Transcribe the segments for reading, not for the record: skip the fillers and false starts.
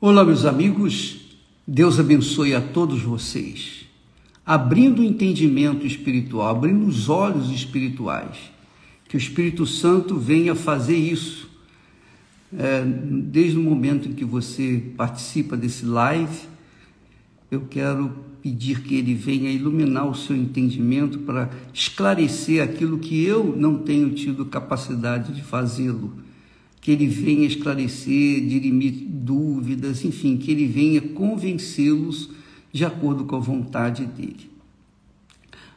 Olá, meus amigos, Deus abençoe a todos vocês, abrindo o entendimento espiritual, abrindo os olhos espirituais, que o Espírito Santo venha fazer isso, desde o momento em que você participa desse live. Eu quero pedir que ele venha iluminar o seu entendimento para esclarecer aquilo que eu não tenho tido capacidade de fazê-lo. Que ele venha esclarecer, dirimir dúvidas, enfim, que ele venha convencê-los de acordo com a vontade dele.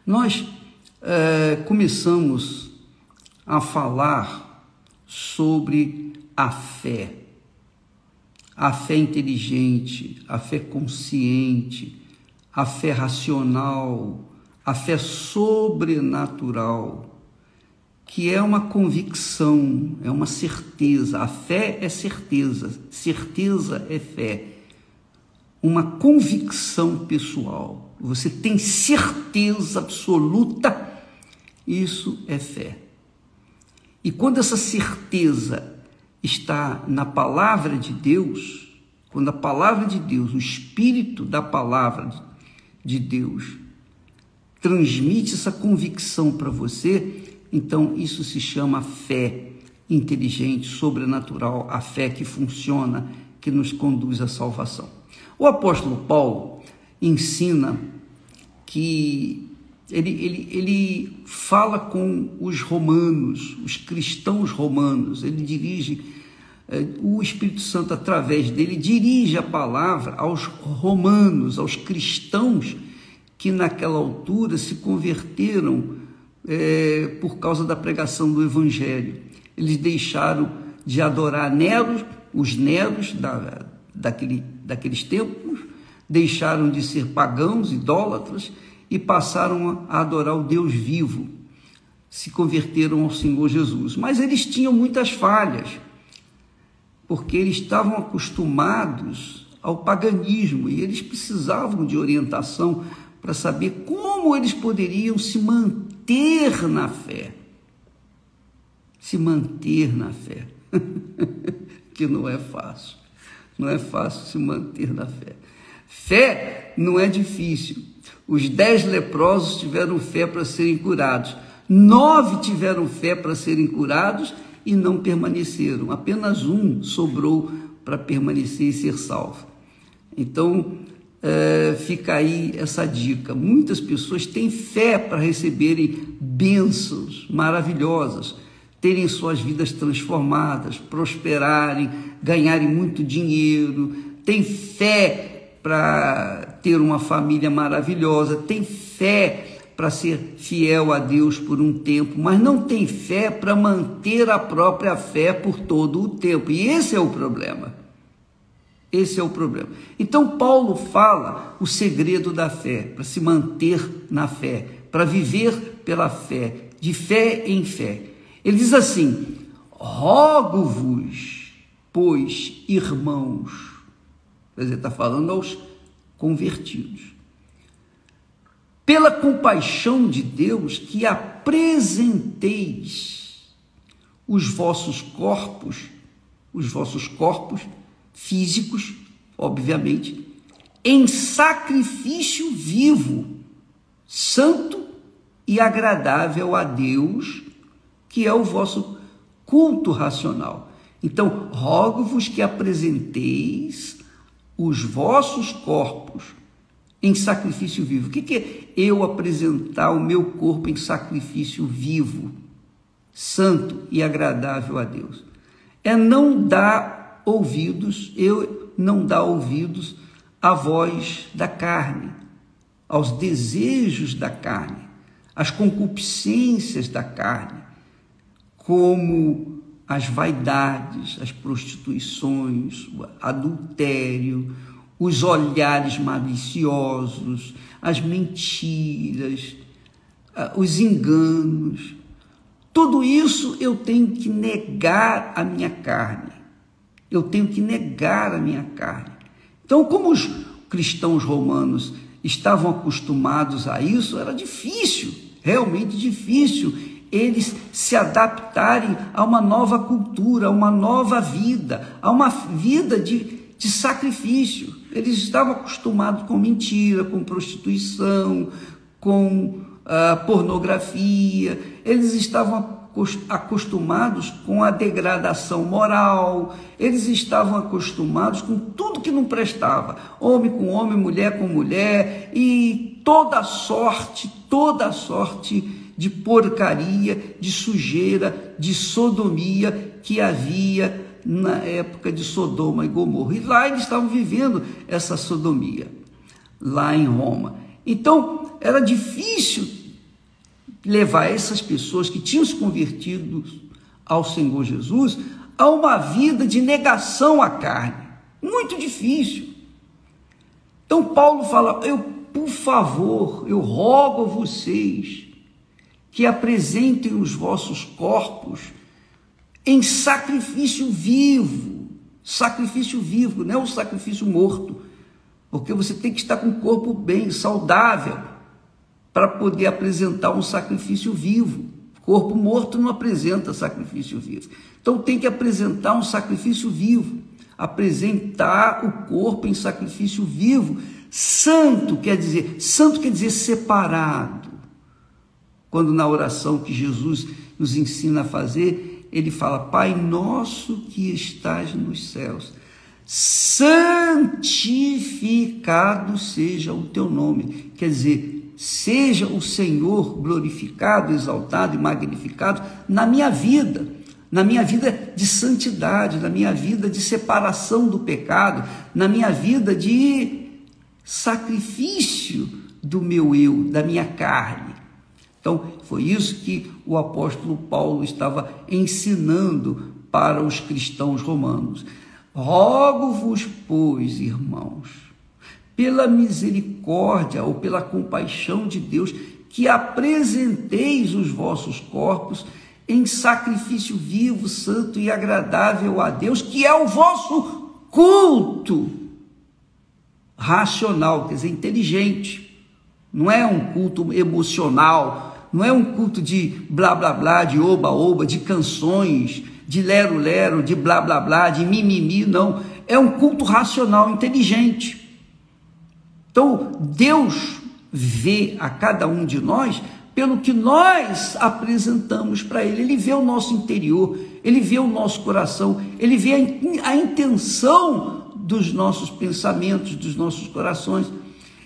Nós começamos a falar sobre a fé inteligente, a fé consciente, a fé racional, a fé sobrenatural, que é uma convicção, é uma certeza. A fé é certeza, certeza é fé. Uma convicção pessoal. Você tem certeza absoluta, isso é fé. E quando essa certeza está na palavra de Deus, quando a palavra de Deus, o espírito da palavra de Deus, transmite essa convicção para você, então isso se chama fé inteligente, sobrenatural, a fé que funciona, que nos conduz à salvação. O apóstolo Paulo ensina que ele fala com os romanos, os cristãos romanos, ele dirige, o Espírito Santo através dele dirige a palavra aos romanos, aos cristãos que naquela altura se converteram por causa da pregação do Evangelho. Eles deixaram de adorar os neros daqueles tempos, deixaram de ser pagãos, idólatras, e passaram a adorar o Deus vivo, se converteram ao Senhor Jesus. Mas eles tinham muitas falhas, porque eles estavam acostumados ao paganismo, e eles precisavam de orientação para saber como eles poderiam se manter na fé. Se manter na fé. Que não é fácil. Não é fácil se manter na fé. Fé não é difícil. Os 10 leprosos tiveram fé para serem curados. 9 tiveram fé para serem curados e não permaneceram. Apenas um sobrou para permanecer e ser salvo. Então, fica aí essa dica. Muitas pessoas têm fé para receberem bênçãos maravilhosas, terem suas vidas transformadas, prosperarem, ganharem muito dinheiro, têm fé para ter uma família maravilhosa, têm fé para ser fiel a Deus por um tempo, mas não tem fé para manter a própria fé por todo o tempo. E esse é o problema. Esse é o problema. Então, Paulo fala o segredo da fé, para se manter na fé, para viver pela fé, de fé em fé. Ele diz assim: rogo-vos, pois, irmãos, quer dizer, está falando aos convertidos, pela compaixão de Deus, que apresenteis os vossos corpos físicos, obviamente, em sacrifício vivo, santo e agradável a Deus, que é o vosso culto racional. Então, rogo-vos que apresenteis os vossos corpos em sacrifício vivo. O que é eu apresentar o meu corpo em sacrifício vivo, santo e agradável a Deus? É não dar ouvidos à voz da carne, aos desejos da carne, às concupiscências da carne, como as vaidades, as prostituições, o adultério, os olhares maliciosos, as mentiras, os enganos. Tudo isso eu tenho que negar a minha carne. Eu tenho que negar a minha carne. Então, como os cristãos romanos estavam acostumados a isso, era difícil, realmente difícil, eles se adaptarem a uma nova cultura, a uma nova vida, a uma vida de sacrifício. Eles estavam acostumados com mentira, com prostituição, com pornografia. Eles estavam acostumados com a degradação moral. Eles estavam acostumados com tudo que não prestava. Homem com homem, mulher com mulher, e toda sorte de porcaria, de sujeira, de sodomia que havia na época de Sodoma e Gomorra. E lá eles estavam vivendo essa sodomia, lá em Roma. Então, era difícil levar essas pessoas que tinham se convertido ao Senhor Jesus a uma vida de negação à carne. Muito difícil. Então, Paulo fala, por favor, eu rogo a vocês que apresentem os vossos corpos em sacrifício vivo, não é um sacrifício morto, porque você tem que estar com o corpo bem, saudável, para poder apresentar um sacrifício vivo. Corpo morto não apresenta sacrifício vivo. Então tem que apresentar um sacrifício vivo, apresentar o corpo em sacrifício vivo. Santo quer dizer separado. Quando na oração que Jesus nos ensina a fazer, ele fala, Pai nosso que estás nos céus, santificado seja o teu nome. Quer dizer, seja o Senhor glorificado, exaltado e magnificado na minha vida de santidade, na minha vida de separação do pecado, na minha vida de sacrifício do meu eu, da minha carne. Então, foi isso que o apóstolo Paulo estava ensinando para os cristãos romanos. Rogo-vos, pois, irmãos, pela misericórdia ou pela compaixão de Deus, que apresenteis os vossos corpos em sacrifício vivo, santo e agradável a Deus, que é o vosso culto racional, quer dizer, inteligente. Não é um culto emocional, não é um culto de blá, blá, blá, de oba, oba, de canções, de lero, lero, de blá, blá, blá, de mimimi, não. É um culto racional, inteligente. Então, Deus vê a cada um de nós pelo que nós apresentamos para Ele. Ele vê o nosso interior, Ele vê o nosso coração, Ele vê a intenção dos nossos pensamentos, dos nossos corações.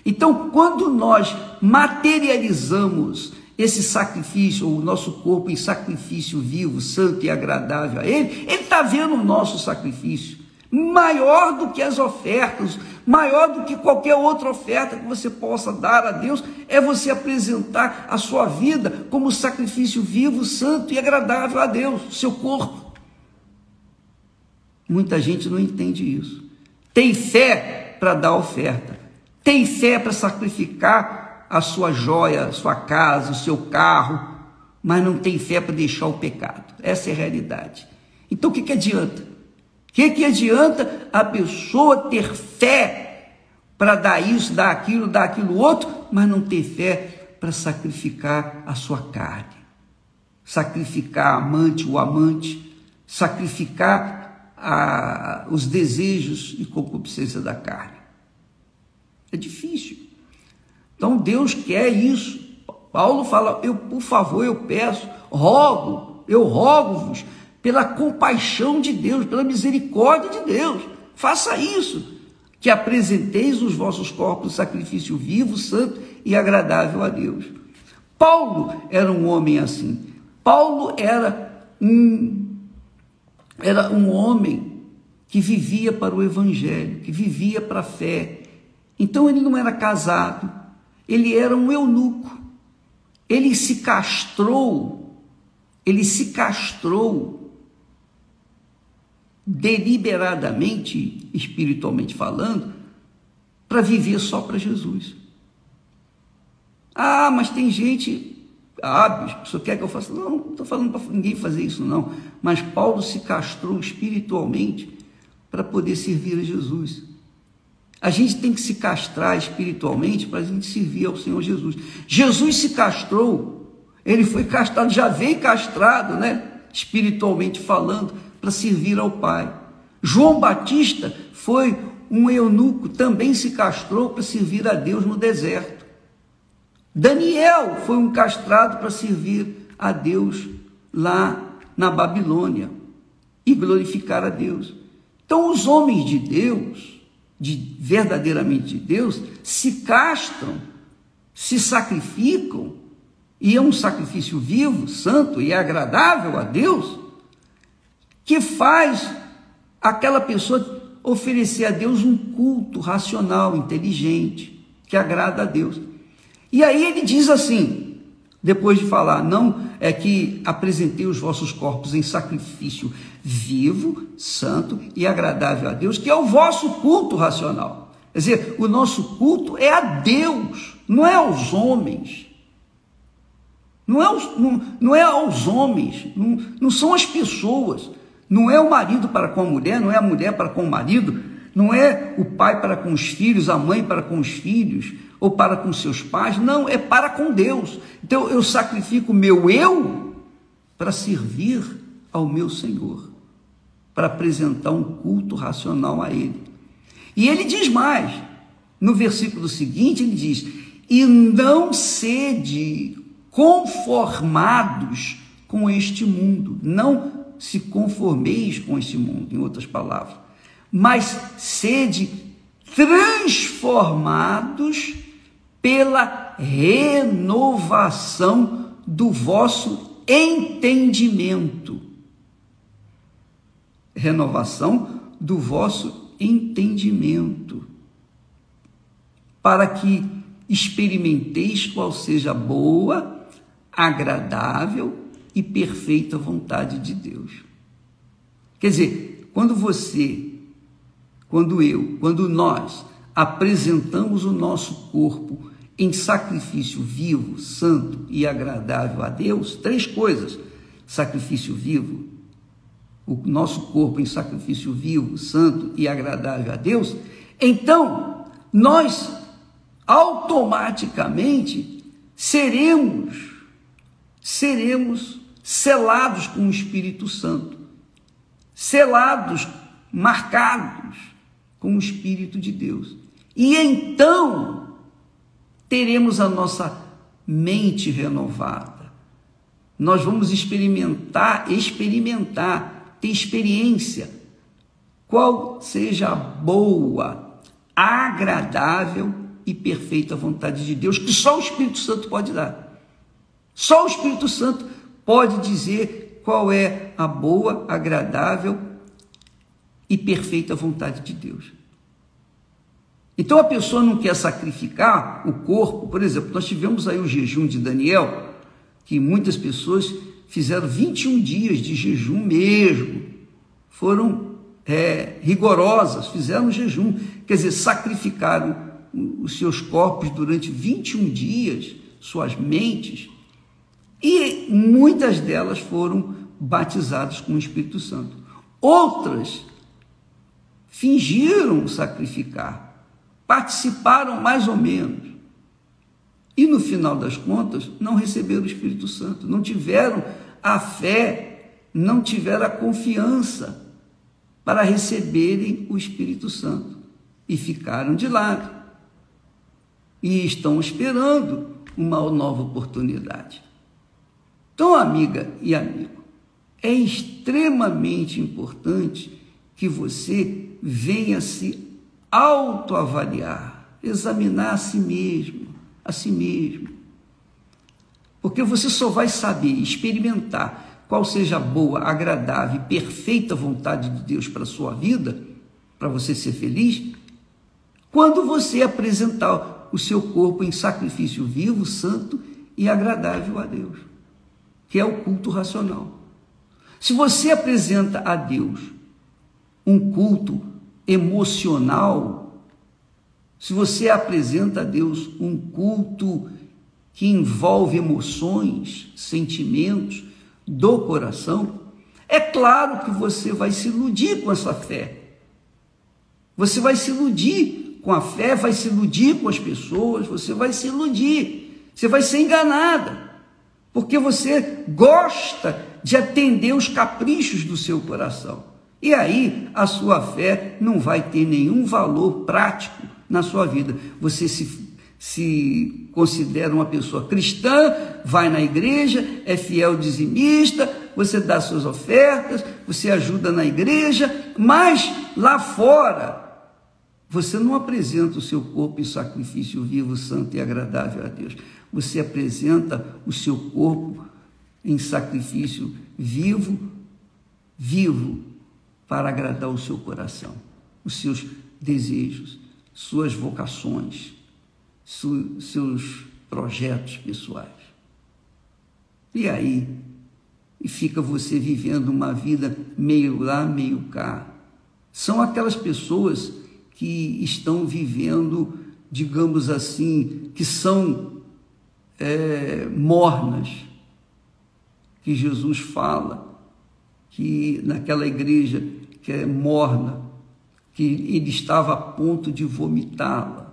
Então, quando nós materializamos esse sacrifício, ou o nosso corpo em sacrifício vivo, santo e agradável a Ele está vendo o nosso sacrifício, maior do que as ofertas, maior do que qualquer outra oferta que você possa dar a Deus, é você apresentar a sua vida como sacrifício vivo, santo e agradável a Deus, seu corpo. Muita gente não entende isso. Tem fé para dar oferta, tem fé para sacrificar a sua joia, a sua casa, o seu carro, mas não tem fé para deixar o pecado. Essa é a realidade. Então o que adianta? O que adianta a pessoa ter fé para dar isso, dar aquilo outro, mas não ter fé para sacrificar a sua carne, sacrificar a amante, o amante, sacrificar os desejos e concupiscência da carne? É difícil. Então Deus quer isso. Paulo fala, por favor, eu peço, eu rogo-vos, pela compaixão de Deus, pela misericórdia de Deus, faça isso, que apresenteis os vossos corpos sacrifício vivo, santo e agradável a Deus. Paulo era um homem assim. Paulo era um homem que vivia para o evangelho, que vivia para a fé. Então ele não era casado, ele era um eunuco, ele se castrou deliberadamente, espiritualmente falando, para viver só para Jesus. Mas tem gente, bispo, o senhor quer que eu faça? Não estou falando para ninguém fazer isso não, mas Paulo se castrou espiritualmente para poder servir a Jesus. A gente tem que se castrar espiritualmente para a gente servir ao Senhor Jesus. Jesus se castrou, ele foi castrado, já veio castrado, espiritualmente falando, para servir ao Pai. João Batista foi um eunuco, também se castrou para servir a Deus no deserto. Daniel foi um castrado para servir a Deus lá na Babilônia e glorificar a Deus. Então, os homens de Deus, verdadeiramente de Deus, se castram, se sacrificam, e é um sacrifício vivo, santo e agradável a Deus, que faz aquela pessoa oferecer a Deus um culto racional, inteligente, que agrada a Deus. E aí ele diz assim, depois de falar, não é que apresentei os vossos corpos em sacrifício vivo, santo e agradável a Deus, que é o vosso culto racional. Quer dizer, o nosso culto é a Deus, não é aos homens. Não é aos homens, não são as pessoas. Não é o marido para com a mulher, não é a mulher para com o marido, não é o pai para com os filhos, a mãe para com os filhos, ou para com seus pais, não, é para com Deus. Então eu sacrifico o meu eu para servir ao meu Senhor, para apresentar um culto racional a Ele. E ele diz mais, no versículo seguinte, ele diz, e não sede conformados com este mundo, não se conformeis com este mundo, em outras palavras, mas sede transformados pela renovação do vosso entendimento. Renovação do vosso entendimento, para que experimenteis qual seja a boa, agradável e perfeita vontade de Deus. Quer dizer, quando nós apresentamos o nosso corpo em sacrifício vivo, santo e agradável a Deus, 3 coisas: sacrifício vivo, o nosso corpo em sacrifício vivo, santo e agradável a Deus, então nós automaticamente seremos selados com o Espírito Santo, selados, marcados com o Espírito de Deus. E então teremos a nossa mente renovada. Nós vamos experimentar, ter experiência, qual seja a boa, agradável e perfeita vontade de Deus, que só o Espírito Santo pode dar. Só o Espírito Santo pode dizer qual é a boa, agradável e perfeita vontade de Deus. Então a pessoa não quer sacrificar o corpo. Por exemplo, nós tivemos aí o jejum de Daniel, que muitas pessoas fizeram 21 dias de jejum mesmo, foram rigorosas, fizeram jejum, quer dizer, sacrificaram os seus corpos durante 21 dias, suas mentes, e muitas delas foram batizadas com o Espírito Santo. Outras fingiram sacrificar, participaram mais ou menos, e no final das contas não receberam o Espírito Santo, não tiveram a fé, não tiveram a confiança para receberem o Espírito Santo, e ficaram de lado, e estão esperando uma nova oportunidade. Então, amiga e amigo, é extremamente importante que você venha se autoavaliar, examinar a si mesmo, porque você só vai saber experimentar qual seja a boa, agradável e perfeita vontade de Deus para a sua vida, para você ser feliz, quando você apresentar o seu corpo em sacrifício vivo, santo e agradável a Deus, que é o culto racional. Se você apresenta a Deus um culto emocional, se você apresenta a Deus um culto que envolve emoções, sentimentos do coração, é claro que você vai se iludir com essa fé. Você vai se iludir com a fé, vai se iludir com as pessoas, você vai se iludir, você vai ser enganada, porque você gosta de atender os caprichos do seu coração. E aí a sua fé não vai ter nenhum valor prático na sua vida. Você se considera uma pessoa cristã, vai na igreja, é fiel dizimista, você dá suas ofertas, você ajuda na igreja, mas lá fora você não apresenta o seu corpo em sacrifício vivo, santo e agradável a Deus. Você apresenta o seu corpo em sacrifício vivo para agradar o seu coração, os seus desejos, suas vocações, seus projetos pessoais. E aí, fica você vivendo uma vida meio lá, meio cá. São aquelas pessoas que estão vivendo, digamos assim, que são mornas, que Jesus fala, que naquela igreja que é morna, que ele estava a ponto de vomitá-la.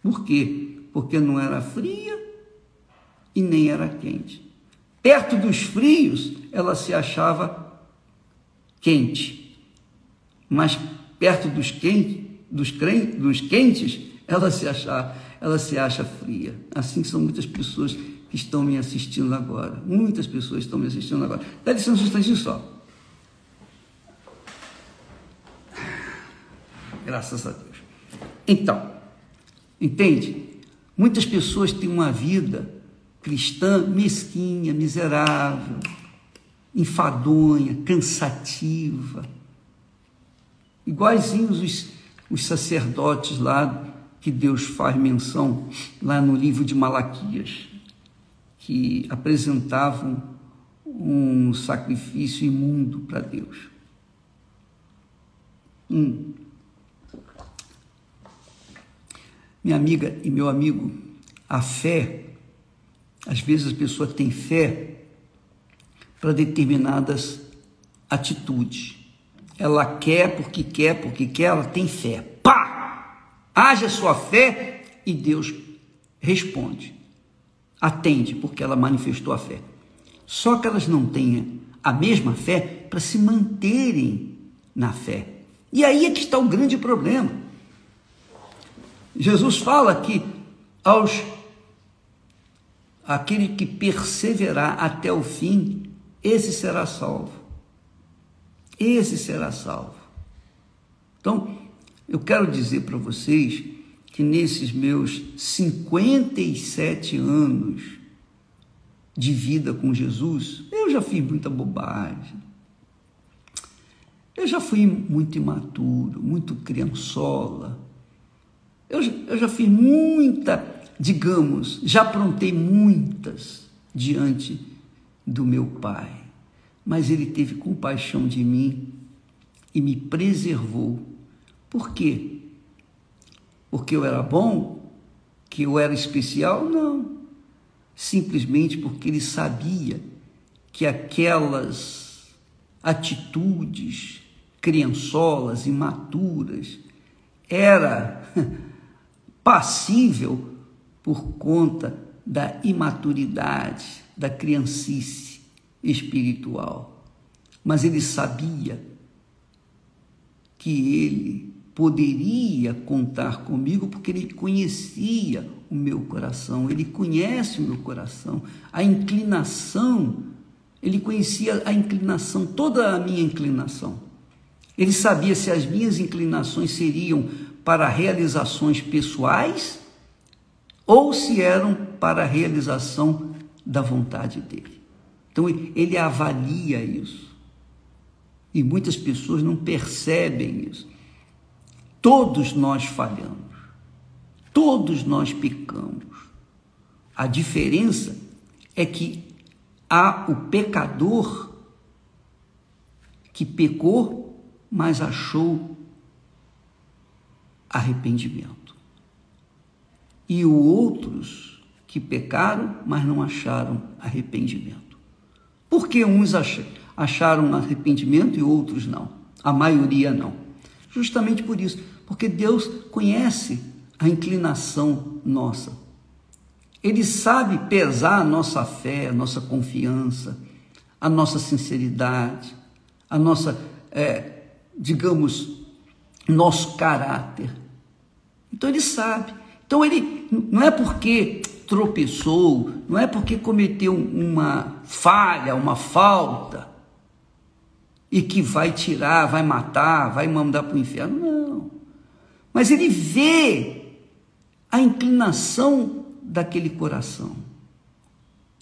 Por quê? Porque não era fria e nem era quente. Perto dos frios, ela se achava quente, mas perto dos quentes, ela se acha fria. Assim são muitas pessoas que estão me assistindo agora. Muitas pessoas estão me assistindo agora. Dá licença um instantinho só. Graças a Deus. Então, entende? Muitas pessoas têm uma vida cristã mesquinha, miserável, enfadonha, cansativa. Iguaizinhos os sacerdotes lá, que Deus faz menção, lá no livro de Malaquias, que apresentavam um sacrifício imundo para Deus. Minha amiga e meu amigo, a fé, às vezes a pessoa tem fé para determinadas atitudes. Ela quer, ela tem fé. Pá! Haja sua fé e Deus responde. Atende, porque ela manifestou a fé. Só que elas não têm a mesma fé para se manterem na fé. E aí é que está o grande problema. Jesus fala que aquele que perseverar até o fim, esse será salvo. Esse será salvo. Então, eu quero dizer para vocês que nesses meus 57 anos de vida com Jesus, eu já fiz muita bobagem. Eu já fui muito imaturo, muito criançola. Eu já fiz já aprontei muitas diante do meu Pai. Mas Ele teve compaixão de mim e me preservou. Por quê? Porque eu era bom? Que eu era especial? Não. Simplesmente porque Ele sabia que aquelas atitudes criançolas, imaturas, era passível por conta da imaturidade, da criancice espiritual. Mas Ele sabia que Ele poderia contar comigo, porque Ele conhecia o meu coração, Ele conhece o meu coração, a inclinação, Ele conhecia a inclinação, toda a minha inclinação. Ele sabia se as minhas inclinações seriam para realizações pessoais ou se eram para a realização da vontade dEle. Então, Ele avalia isso. E muitas pessoas não percebem isso. Todos nós falhamos. Todos nós pecamos. A diferença é que há o pecador que pecou, mas achou arrependimento. E os outros que pecaram, mas não acharam arrependimento. Por que uns acharam arrependimento e outros não? A maioria não. Justamente por isso, porque Deus conhece a inclinação nossa. Ele sabe pesar a nossa fé, a nossa confiança, a nossa sinceridade, a nossa digamos, nosso caráter. Então ele sabe. Então ele não é porque tropeçou, não é porque cometeu uma falha, uma falta, e que vai tirar, vai matar, vai mandar para o inferno, não. Mas ele vê a inclinação daquele coração.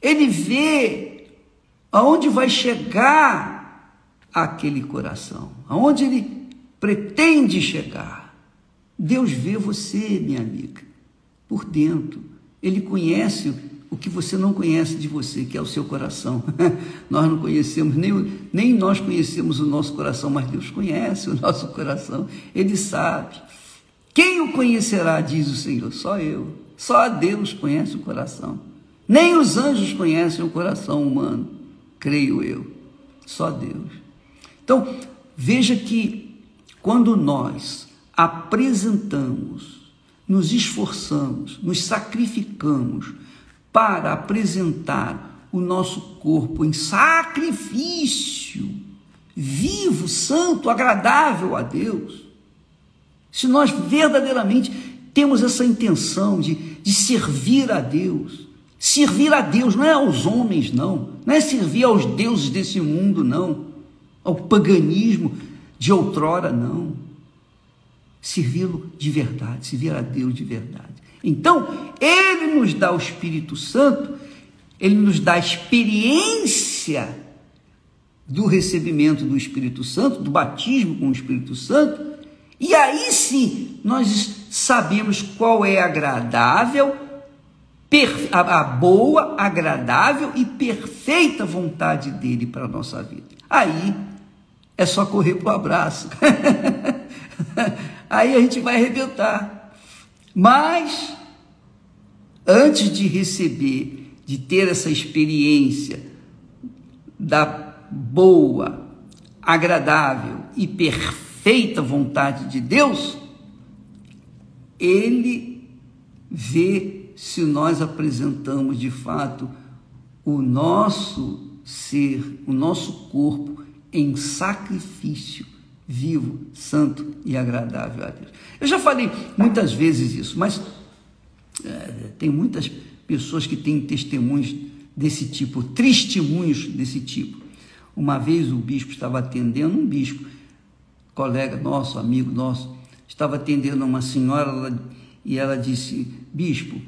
Ele vê aonde vai chegar aquele coração, aonde ele pretende chegar. Deus vê você, minha amiga, por dentro. Ele conhece o que você não conhece de você, que é o seu coração. Nós não conhecemos, nem nós conhecemos o nosso coração, mas Deus conhece o nosso coração. Ele sabe. Quem o conhecerá, diz o Senhor? Só eu. Só Deus conhece o coração. Nem os anjos conhecem o coração humano, creio eu. Só Deus. Então, veja que quando nós apresentamos, nos esforçamos, nos sacrificamos para apresentar o nosso corpo em sacrifício, vivo, santo, agradável a Deus, se nós verdadeiramente temos essa intenção de servir a Deus não é aos homens, não é servir aos deuses desse mundo, não, ao paganismo de outrora, não, servi-lo de verdade, servir a Deus de verdade. Então, ele nos dá o Espírito Santo, ele nos dá a experiência do recebimento do Espírito Santo, do batismo com o Espírito Santo, e aí sim nós sabemos qual é agradável, a boa, agradável e perfeita vontade dele para a nossa vida. Aí é só correr para o abraço. Aí a gente vai arrebentar. Mas, antes de receber, de ter essa experiência da boa, agradável e perfeita vontade de Deus, ele vê se nós apresentamos de fato o nosso ser, o nosso corpo em sacrifício vivo, santo e agradável a Deus. Eu já falei muitas vezes isso, mas tem muitas pessoas que têm testemunhos desse tipo, testemunhos desse tipo. Uma vez o bispo estava atendendo, um bispo, colega nosso, amigo nosso, estava atendendo uma senhora e ela disse: bispo,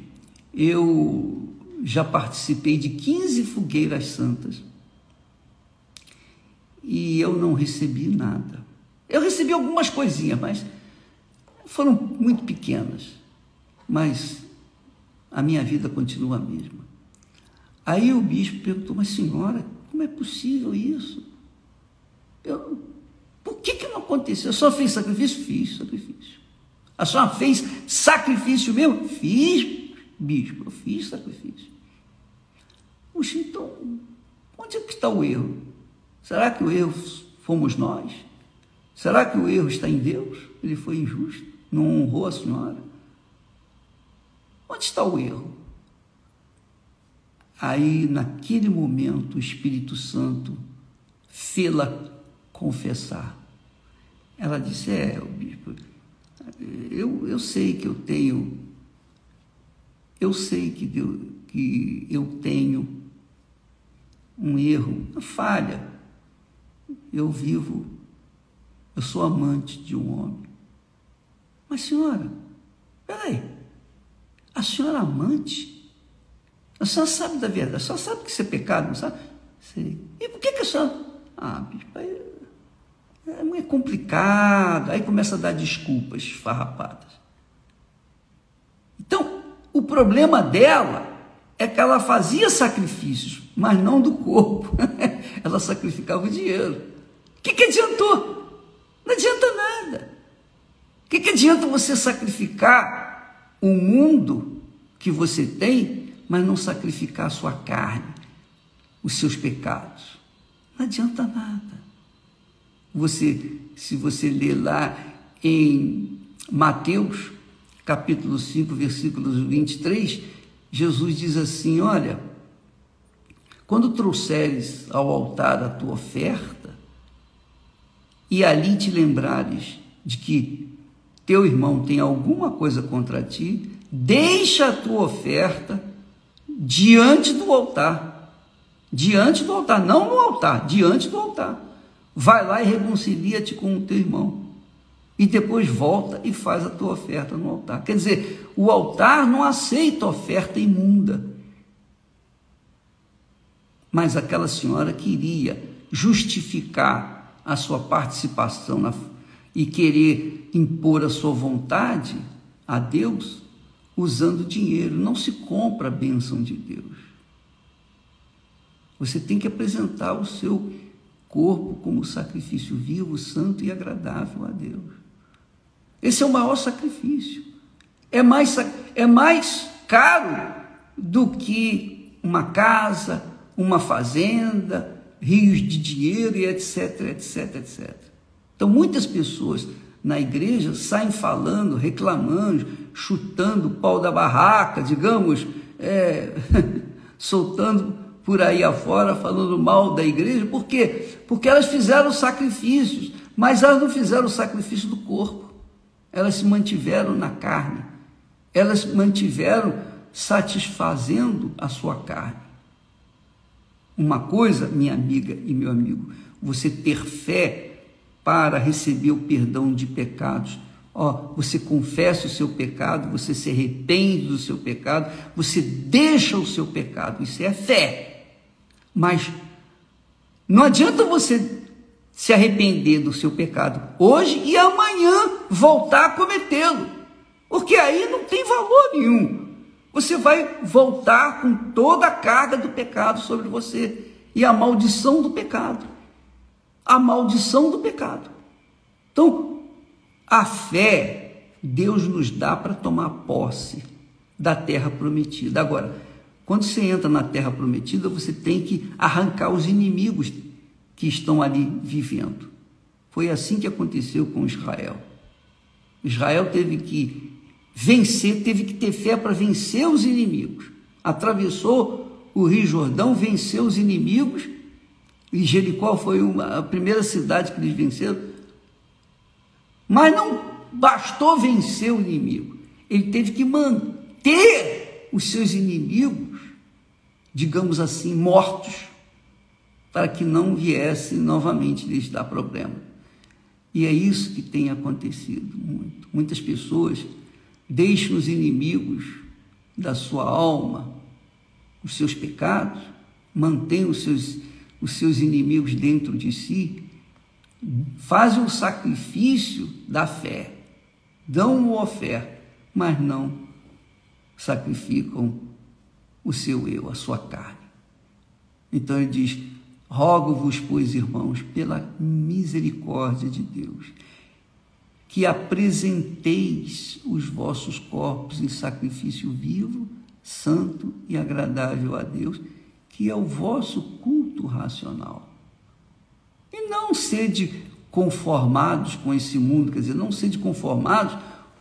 eu já participei de 15 fogueiras santas e eu não recebi nada. Eu recebi algumas coisinhas, mas foram muito pequenas, mas a minha vida continua a mesma. Aí o bispo perguntou: mas senhora, como é possível isso? Por que não aconteceu? A senhora fez sacrifício? Fiz sacrifício. A senhora fez sacrifício mesmo? Fiz, bispo, eu fiz sacrifício. Puxa, então, onde é que está o erro? Será que o erro fomos nós? Será que o erro está em Deus? Ele foi injusto, não honrou a senhora? Onde está o erro? Aí, naquele momento, o Espírito Santo fê-la confessar. Ela disse: bispo, eu sei que eu tenho, eu sei que eu tenho um erro, uma falha. Eu sou amante de um homem. Mas senhora, peraí, a senhora é amante? A senhora sabe da verdade, a senhora sabe que isso é pecado, não sabe? Sei. E por que a senhora... bispo, é complicado. Aí começa a dar desculpas esfarrapadas. Então, o problema dela é que ela fazia sacrifícios, mas não do corpo. Ela sacrificava o dinheiro. O que adiantou? Não adianta nada. O que adianta você sacrificar o mundo que você tem, mas não sacrificar a sua carne, os seus pecados? Não adianta nada. Se você ler lá em Mateus, capítulo 5, versículos 23, Jesus diz assim: olha, quando trouxeres ao altar a tua oferta, e ali te lembrares de que teu irmão tem alguma coisa contra ti, deixa a tua oferta diante do altar. Diante do altar, não no altar, diante do altar. Vai lá e reconcilia-te com o teu irmão. E depois volta e faz a tua oferta no altar. Quer dizer, o altar não aceita oferta imunda. Mas aquela senhora queria justificar a sua participação e querer impor a sua vontade a Deus usando dinheiro. Não se compra a bênção de Deus. Você tem que apresentar o seu corpo como sacrifício vivo, santo e agradável a Deus. Esse é o maior sacrifício. É mais caro do que uma casa, uma fazenda, rios de dinheiro e etc, etc, etc. Então, muitas pessoas na igreja saem falando, reclamando, chutando o pau da barraca, digamos, soltando por aí afora, falando mal da igreja. Por quê? Porque elas fizeram sacrifícios, mas elas não fizeram o sacrifício do corpo. Elas se mantiveram na carne. Elas mantiveram satisfazendo a sua carne. Uma coisa, minha amiga e meu amigo, você ter fé para receber o perdão de pecados. Você confessa o seu pecado, você se arrepende do seu pecado, você deixa o seu pecado. Isso é fé. Mas não adianta você se arrepender do seu pecado hoje e amanhã voltar a cometê-lo, porque aí não tem valor nenhum. Você vai voltar com toda a carga do pecado sobre você e a maldição do pecado. A maldição do pecado. Então, a fé, Deus nos dá para tomar posse da terra prometida. Agora, quando você entra na terra prometida, você tem que arrancar os inimigos que estão ali vivendo. Foi assim que aconteceu com Israel. Israel teve que vencer, teve que ter fé para vencer os inimigos. Atravessou o Rio Jordão, venceu os inimigos, e Jericó foi a primeira cidade que eles venceram. Mas não bastou vencer o inimigo, ele teve que manter os seus inimigos, digamos assim, mortos, para que não viesse novamente lhes dar problema. E é isso que tem acontecido muito. Muitas pessoas deixam os inimigos da sua alma, os seus pecados, mantêm os seus inimigos dentro de si, fazem o sacrifício da fé, dão uma oferta, mas não sacrificam o seu eu, a sua carne. Então ele diz: rogo-vos, pois, irmãos, pela misericórdia de Deus, que apresenteis os vossos corpos em sacrifício vivo, santo e agradável a Deus, que é o vosso culto racional. E não sede conformados com esse mundo, quer dizer, não sede conformados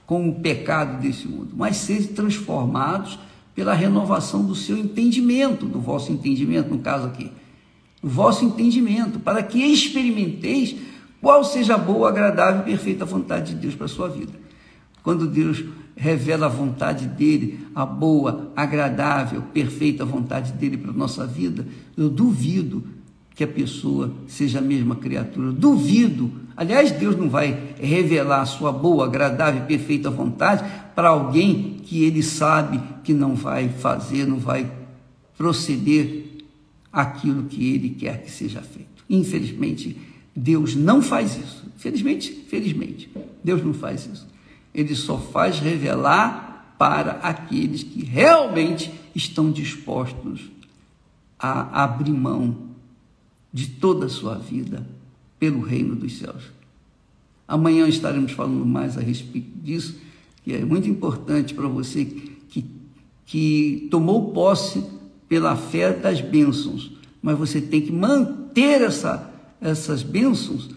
com o pecado desse mundo, mas sede transformados pela renovação do seu entendimento, do vosso entendimento, no caso aqui, o vosso entendimento, para que experimenteis qual seja a boa, agradável e perfeita vontade de Deus para a sua vida. Quando Deus revela a vontade dele, a boa, agradável, perfeita vontade dele para a nossa vida, eu duvido que a pessoa seja a mesma criatura. Duvido. Aliás, Deus não vai revelar a sua boa, agradável e perfeita vontade para alguém que ele sabe que não vai fazer, não vai proceder aquilo que ele quer que seja feito. Infelizmente, Deus não faz isso. Felizmente, Deus não faz isso. Ele só faz revelar para aqueles que realmente estão dispostos a abrir mão de toda a sua vida pelo reino dos céus. Amanhã estaremos falando mais a respeito disso, que é muito importante para você que tomou posse pela fé das bênçãos, mas você tem que manter essas bênçãos,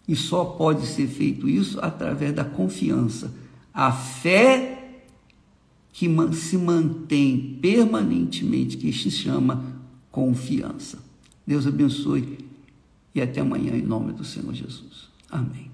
e só pode ser feito isso através da confiança. A fé que se mantém permanentemente, que se chama confiança. Deus abençoe e até amanhã, em nome do Senhor Jesus. Amém.